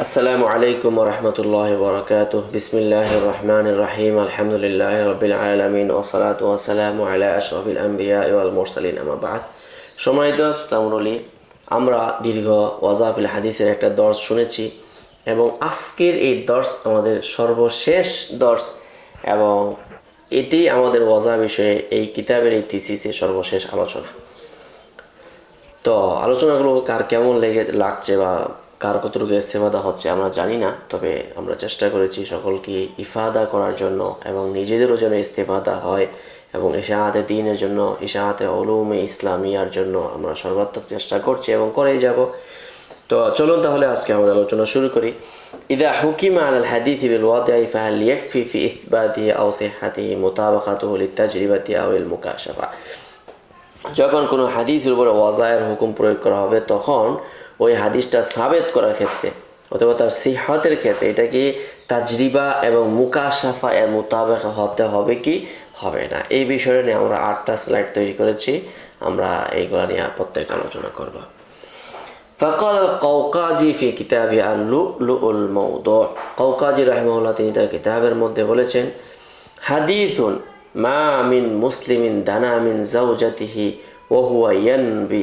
আসসালামু আলাইকুম রহমতুল্লাহ বরকাতুহ বিসমিল্লাহির রহমানির রহিম আলহামদুলিল্লাহ রবিল আলামিন ওয়াসসালাতু ওয়াসসালামু আলা আশরাফিল আম্বিয়া ওয়াল মুরসালিন আম্মা বা'দ। সম্মানিত শ্রোতামণ্ডলী, আমরা দীর্ঘ ওয়াজাফিল হাদিসের একটা দর্স শুনেছি এবং আজকের এই দর্স আমাদের সর্বশেষ দর্স এবং এটি আমাদের ওয়াজা বিষয়ে এই কিতাবের এই থিসিসের সর্বশেষ আলোচনা। তো আলোচনাগুলো কার কেমন লাগছে বা কার কতটুকু ইস্তেফাদা হচ্ছে আমরা জানি না, তবে আমরা চেষ্টা করেছি সকলকে ইফাদা করার জন্য এবং নিজেদেরও যেন ইস্তেফাদা হয় এবং ইশাআতে দ্বীনের জন্য, ইশাআতে উলুমে ইসলামিয়ার জন্য আমরা সর্বাত্মক চেষ্টা করছি এবং করেই যাব। তো চলুন তাহলে আজকে আমাদের আলোচনা শুরু করি। ইদা হুকিমা আলাল হাদিথি বিল ওয়াদি'i ফাহাল ইয়াকফি ফি ইসবাতিহি আও সিহহাতিহি মুতাবাকাতুহু লিত-তাজরিবাতি আও আল মুকাশাফা। যখন কোনো হাদিসের উপরে ওয়াজায়ের হুকুম প্রয়োগ করা হবে তখন ওই হাদিসটা সাবেত করার ক্ষেত্রে অথবা তার সিহহাতের ক্ষেত্রে এটা কি তাজরিবা এবং মুকাশাফা এর মোতাবেক হতে হবে কি হবে না, এই বিষয় নিয়ে আমরা 8টা স্লাইড তৈরি করেছি। আমরা এইগুলা নিয়ে প্রত্যেকটা আলোচনা করব। ফাকাল আল-কাওকাজি ফি কিতাবি আল-লু'লু'ুল মাওদু'। কাওকাজি রাহিমাহুল্লাহ তিনি তার কিতাবের মধ্যে বলেছেন, হাদিসুন মা মিন মুসলিমিন দানা মিন জাওজাতিহি ওয়া হুয়া ইয়ানবি,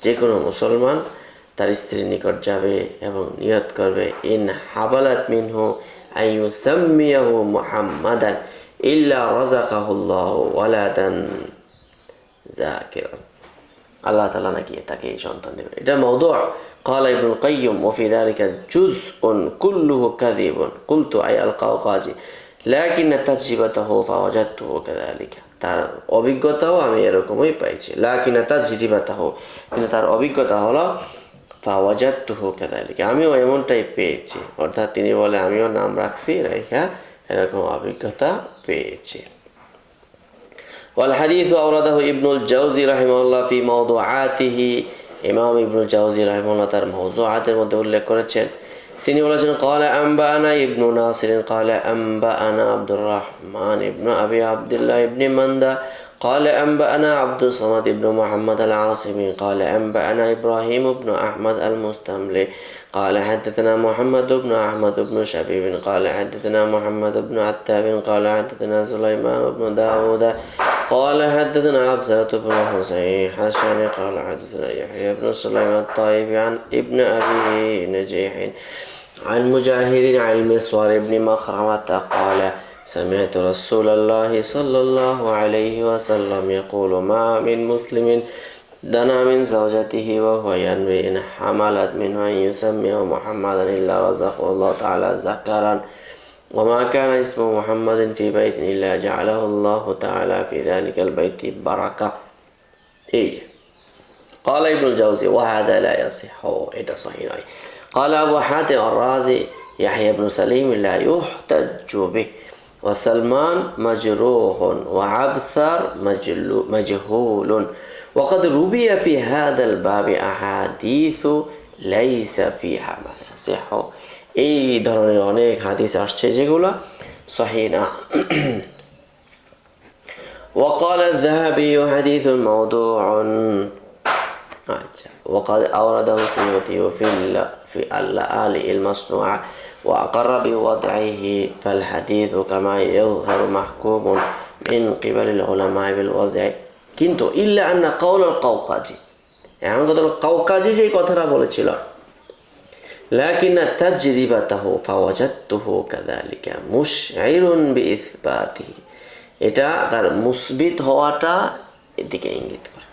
যে কোনো মুসলমান তার স্ত্রীর নিকট যাবে এবং নিয়ত করবে ইন হাবালাত মিনহু আইয়ুসাম্মিয়াহু মুহাম্মাদান ইল্লা রাযাকাহুল্লাহু ওয়ালাদান যাকিরান, আল্লাহ তাআলা নাকি তাকে এই সন্তান দেবেন। এটা মাওদু'। قال ابن القيم وفي ذلك جزء كله كذب قلت أي القوقاجي লাকিন তাজরিবাতাহু ফাওয়াজাতুহু কাযালিকা, তার অভিজ্ঞতাও আমি এরকমই পাইছি। লাকিন তাজরিবাতাহু, কিন্তু তার অভিজ্ঞতা হলো ফাওয়াজাতুহু কাযালিকা, আমিও এমনটাই পেয়েছি। অর্থাৎ তিনি বলে আমিও নাম রাখছি রাইখা এরকম অভিজ্ঞতা পেয়েছি। ওয়াল হাদিস আওরাদাহু ইবনুল জাওজি রাহিমাহুল্লাহ ফি মাওদুআতিহি, ইমাম ইবনুল জাওজি রাহিমাহুল্লাহ তার মাওদুআতের মধ্যে উল্লেখ করেছেন। তিনি বলেছেন ক্বালা আনবা'আনা ইবনু নাসির ক্বালা আনবা'আনা আব্দুর রহমান ইবনু আবি আব্দুল্লাহ ইবনে মান্দা ক্বালা আনবা'আনা আব্দুস সামাদ ইবনু মুহাম্মদ আল-আসিমি ক্বালা আনবা'আনা ইব্রাহিম ইবনু আহমদ আল-মুস্তামলি ক্বালা হাদাথানা মুহাম্মদ ইবনু আহমদ ইবনু শাবিব ক্বালা হাদাথানা মুহাম্মদ ইবনু আত্তাব ক্বালা হাদাথানা সুলাইমান ইবনু দাউদ قال حدثنا عبدة بن حسين حسن قال حدثنا يحيى بن سليمان الطائفي عن ابن أبي نجيح عن مجاهد عن المسور بن مخرمة قال سمعت رسول الله صلى الله عليه وسلم يقول ما من مسلم دنا من زوجته وهو ينوي إن حملت منه أن يسميه محمدا إلا رزقه الله تعالى ذكرا وما كان اسم محمد في بيت إلا جعله الله تعالى في ذلك البيت بركة. قال ابن الجوزي وهذا لا يصح، এটা সহিহ নয়। قال أبو حاتم الرازي يحيى بن سليم لا يحتج به وسلمان مجروح وعبثر مجهول وقد روي في هذا الباب أحاديث ليس فيها ما يصح। এই ধরনের অনেক হাদিস আসছে যেগুলো সহিহ না। وقال الذهبي حديث موضوع، وقد أورده السيوطي في اللآلئ المصنوعة وأقر بوضعه، فالحديث كما يظهر محكوم من قبل العلماء بالوضع কিন্তু إلا أن قول القوقاجي، এখন কথা কাওকাজি যে কথাটা বলেছিল লাকিন তাজরিবাতাহু ফাওয়াজাতুহু কাযালিকা মুশঈরুন বিইসবাতিহি, এটা তার মুসবিত হওয়াটা এদিকে ইঙ্গিত করে।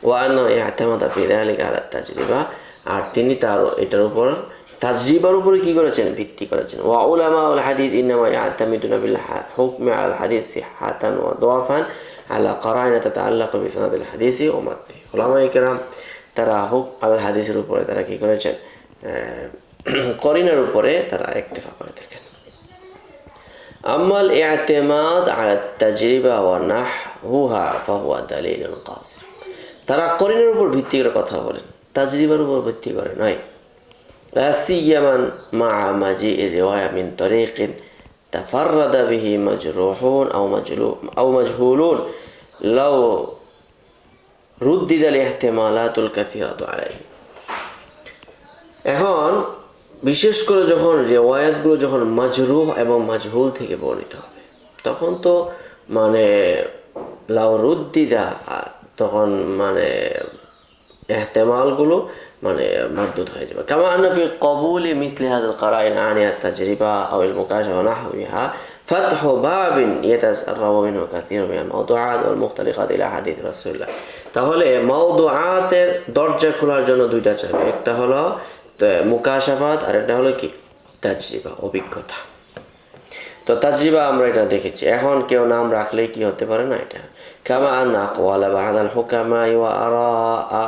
ওয়া আন্না ইআতামাদা ফি যালিকা আলা তাজরিবা, আর তিনি তার এটার উপর তাজরিবার উপরে কি করেছেন ভিত্তি করেছেন। ওয়া উলামাউল হাদিস ইনমা ইয়াতামিদুনা বিল হুকমি আল হাদিস সিহহাতান ওয়া দাওয়াফান আলা কারাইনা তাতাআল্লাকু বিসানাদিল হাদিসি ওয়া মাতনি। উলামায়ে কেরাম তারা আল হাদিসের উপরে তারা কি করেছেন করিনার উপরে তারা ইক্তেফা করে থাকেন। আমাল ইআতিমাদ আলা তাজরিবা ওয়া নাহওহা ফাহুয়া দালিলুন কাসির, তারা করিনার উপর ভিত্তি করে কথা বলেন, তাজরিবার উপর ভিত্তি করে নয়। লা সিয়ামান মা মাজি'ir রিওয়ায়া মিন তরিকিন তাফাররাদা বিহি মাজরুহুন আও মাজহুলুন লাউ রুদ্দিদা আল ইহতিমালাতুল কাসীরাতু আলাইহি। এখন বিশেষ করে যখন রিওয়ায়াতগুলো যখন মাজরুহ এবং মাজহুল থেকে বর্ণিত হবে, তখন তো মানে লাউরুদ্দিদা, তখন মানে এহতেমালগুলো মানে মারদুদ হয়ে যাবে। কামা আন্না ফি কবুলি মিথলি হাযাল কারাইন আনিয়া তাজরিবা আও আল মুকাশাফা নাহওয়িহা ফাতহু বাবিন ইয়াতাসাররাবু মিনহু কাসীরুম মিনাল মাওদুআত ওয়াল মুখতালিকাত ইলা হাদিস রাসূলুল্লাহ। তাহলে মাওদুআতের দরজা খোলার জন্য দুইটা চাবি, একটা হলো মুকাশাফাত আর একটা হলো কি তাজরিবা, অভিজ্ঞতা। তো তাজরিবা আমরা এটা দেখেছি। এখন কেউ নাম রাখলেই কি হতে পারে না এটা। কামা আন্না আকওয়ালা বা'দাল হুকামা ওয়া আরাআ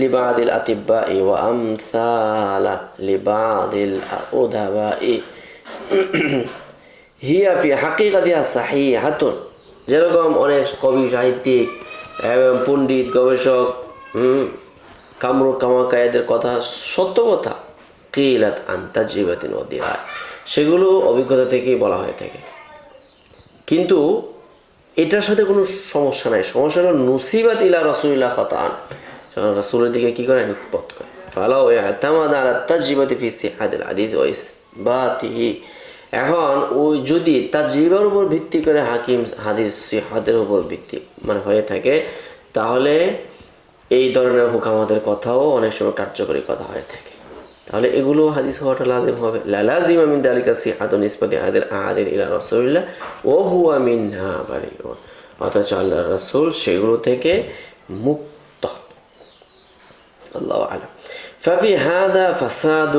লিবাদিল আতিব্বাই ওয়া আমসালা লিবাদিল উদাবাই হিয়া ফি হাকিকাতিহা সাহিহাতুন। যেরকম অনেক কবি, সাহিত্যিক এবং পণ্ডিত, গবেষক, কামরুক কামাকায়েদের কথা সত্য কথা, কিলাত আন তাজরিবাতিন ওয়া দিরায়, সেগুলো অভিজ্ঞতা থেকেই বলা হয়ে থাকে। কিন্তু এটার সাথে কোনো সমস্যা নাই। সমস্যা হলো নুসিবাত ইলা রাসূলিল্লাহ খাতাআন, যখন রাসূলের দিকে কি করে নিসবত করে। ফালাউ ইয়াতামাদা আলা তাজরিবাতি ফি সিহাতিল হাদিস ওয়া ইসবাতিহি। এখন ওই যদি তাজরিবার উপর ভিত্তি করে হাকিম হাদিস সিহাতের উপর ভিত্তি মানে হয়ে থাকে, তাহলে এই ধরনের হুকামাদের কথাও অনেক সময় কার্যকরী কথা হয়ে থাকে। তাহলে এগুলো হাদিস হওয়াটা লাজিম হবে। লা লাজিমা মিন যালিকা সিহাতু নিসবাতি হাদিল আহাদিস ইলা রাসূলিল্লাহ ওয়া হুয়া মিনহা বারিউন। অথচ আল্লাহর রাসূল সেগুলো থেকে মুক্ত। আল্লাহু আ'লাম। ففي هذا فساد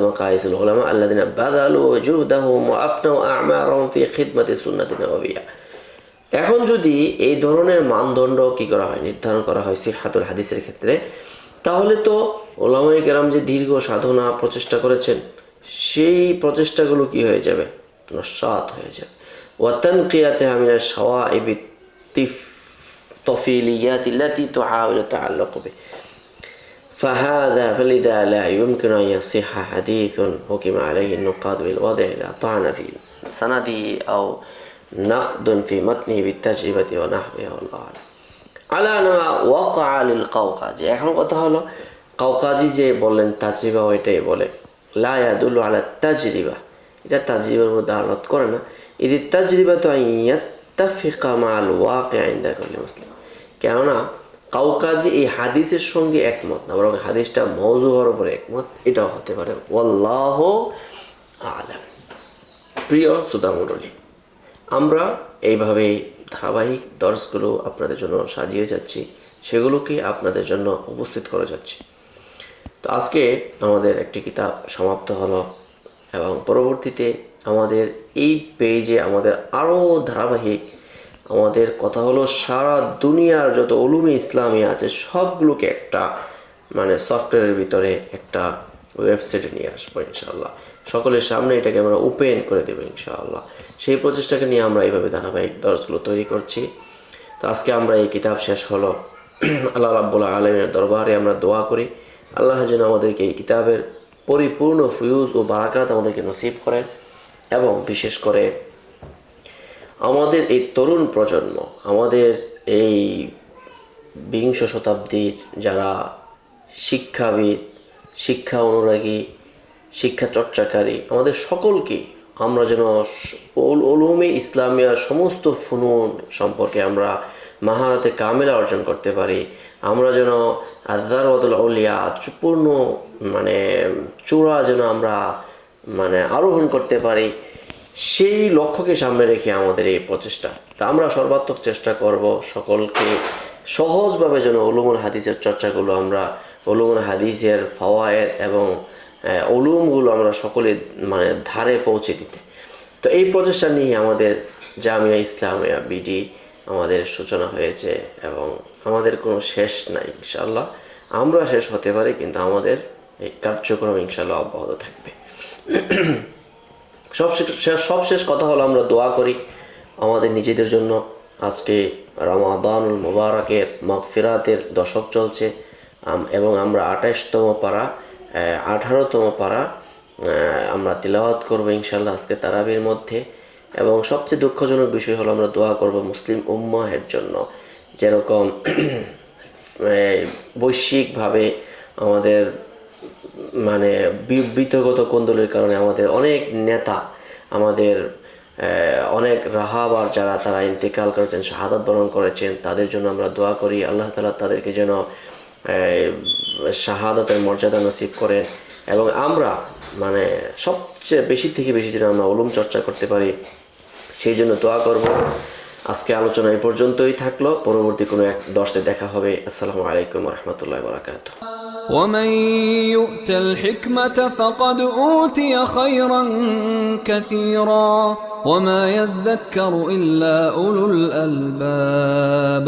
مقاييس العلماء الذين بذلوا جهدهم وأفنوا أعمارهم في خدمة السنة النبوية। এখন যদি এই ধরনের মানদণ্ড কি করা হয়, নির্ধারণ করা হয় সিহাতুল হাদিসের ক্ষেত্রে, তাহলে তো উলামায়ে কেরাম যে দীর্ঘ সাধনা প্রচেষ্টা করেছেন, সেই প্রচেষ্টাগুলো কি হয়ে যাবে, নস্যাৎ হয়ে যাবে। ওয়া তানকিয়াতিহা মিনাশ শাওয়াইবি তফিলিয়াত التي تحاول التعلق به فلذا لا يمكن أن يصح حديث حكم عليه النقاد بالوضع لا طعن في سنده أو نقد في متنه بالتجربة ونحوها والله أعلم على ما وقع للقوقازي। এখন কথা হলো কাউকাজি যে বললেন তাজরিবা, ওইটাই বলে লা ইয়াদুল্লু আলা তাজরিবা, এটা তাজরিবার উপর দালালত করে না। ইদি তাজরিবাতু আন ইয়াত্তাফিকা মা'আল ওয়াকি' ইনদা কুল্লি মুসলিম। কেননা কাউকাজি এই হাদিসের সঙ্গে একমত না, বরং হাদিসটা মওযু হওয়ার উপরে একমত, এটাও হতে পারে। ওয়াল্লাহু আ'লাম। প্রিয় শ্রোতামণ্ডলী, আমরা এইভাবে ধারাবাহিক দর্শগুলো আপনাদের জন্য সাজিয়ে যাচ্ছি, সেগুলোকে আপনাদের জন্য উপস্থিত করে যাচ্ছি। তো আজকে আমাদের একটি কিতাব সমাপ্ত হলো এবং পরবর্তীতে আমাদের এই পেজে আমাদের আরও ধারাবাহিক আমাদের কথা হলো সারা দুনিয়ার যত উলুমে ইসলামী আছে সবগুলোকে একটা মানে সফটওয়্যারের ভিতরে একটা ওয়েবসাইটে নিয়ে আসবো ইনশাআল্লাহ। সকলের সামনে এটাকে আমরা ওপেন করে দেবো ইনশাআল্লাহ। সেই প্রচেষ্টাকে নিয়ে আমরা এইভাবে ধারাবাহিক দর্শগুলো তৈরি করছি। তো আজকে আমরা এই কিতাব শেষ হলো। আল্লাহ রাব্বুল আলামিনের দরবারে আমরা দোয়া করি আল্লাহ যেন আমাদেরকে এই কিতাবের পরিপূর্ণ ফিউজ ও বারাকাত আমাদেরকে নসিব করেন, এবং বিশেষ করে আমাদের এই তরুণ প্রজন্ম, আমাদের এই বিংশ শতাব্দীর যারা শিক্ষাবিদ, শিক্ষা অনুরাগী, শিক্ষা চর্চাকারী, আমাদের সকলকে আমরা যেন উলুমে ইসলামিয়ার সমস্ত ফুনুন সম্পর্কে আমরা মাহারাতে কামেলা অর্জন করতে পারি। আমরা যেন আযযারাতুল আউলিয়া পূর্ণ মানে চূড়া যেন আমরা মানে আরোহণ করতে পারি, সেই লক্ষ্যকে সামনে রেখে আমাদের এই প্রচেষ্টা। তা আমরা সর্বাত্মক চেষ্টা করব সকলকে সহজভাবে যেন উলুমুল হাদিসের চর্চাগুলো আমরা উলুমুল হাদিসের ফাওয়ায়েদ এবং উলুমগুলো আমরা সকলে মানে ধারে পৌঁছে দিতে। তো এই প্রচেষ্টা নিয়ে আমাদের জামিয়া ইসলামিয়া বিডি আমাদের সূচনা হয়েছে এবং আমাদের কোনো শেষ নাই ইনশাআল্লাহ। আমরা শেষ হতে পারি, কিন্তু আমাদের এই কার্যক্রম ইনশাআল্লাহ অব্যাহত থাকবে। সবশেষ কথা হলো আমরা দোয়া করি আমাদের নিজেদের জন্য। আজকে রমাদানুল মুবারকের মাগফিরাতের দশক চলছে এবং আমরা 28তম পারা 18তম পারা আমরা তিলাওয়াত করব ইনশাআল্লাহ আজকে তারাবির মধ্যে। এবং সবচেয়ে দুঃখজনক বিষয় হলো আমরা দোয়া করব মুসলিম উম্মাহের জন্য, যেরকম বৈশ্বিকভাবে আমাদের মানে বিতর্কত কোন্দলের কারণে আমাদের অনেক নেতা, আমাদের অনেক রাহাবার যারা তারা ইন্তেকাল করেছেন, শাহাদাত বরণ করেছেন, তাদের জন্য আমরা দোয়া করি আল্লাহ তাআলা তাদেরকে যেন শাহাদাতের মর্যাদা নসিব করেন এবং আমরা মানে সবচেয়ে বেশি থেকে বেশি যেন আমরা উলুম চর্চা করতে পারি সেই জন্য দোয়া করব। আজকে আলোচনা এই পর্যন্তই থাকলো, পরবর্তী কোনো এক দর্শে দেখা হবে। আসসালামু আলাইকুম ওয়া রাহমাতুল্লাহি ওয়া বারাকাতুহু। ومن يؤت الحكمة فقد أوتي خيرا كثيرا وما يذكر إلا أولو الألباب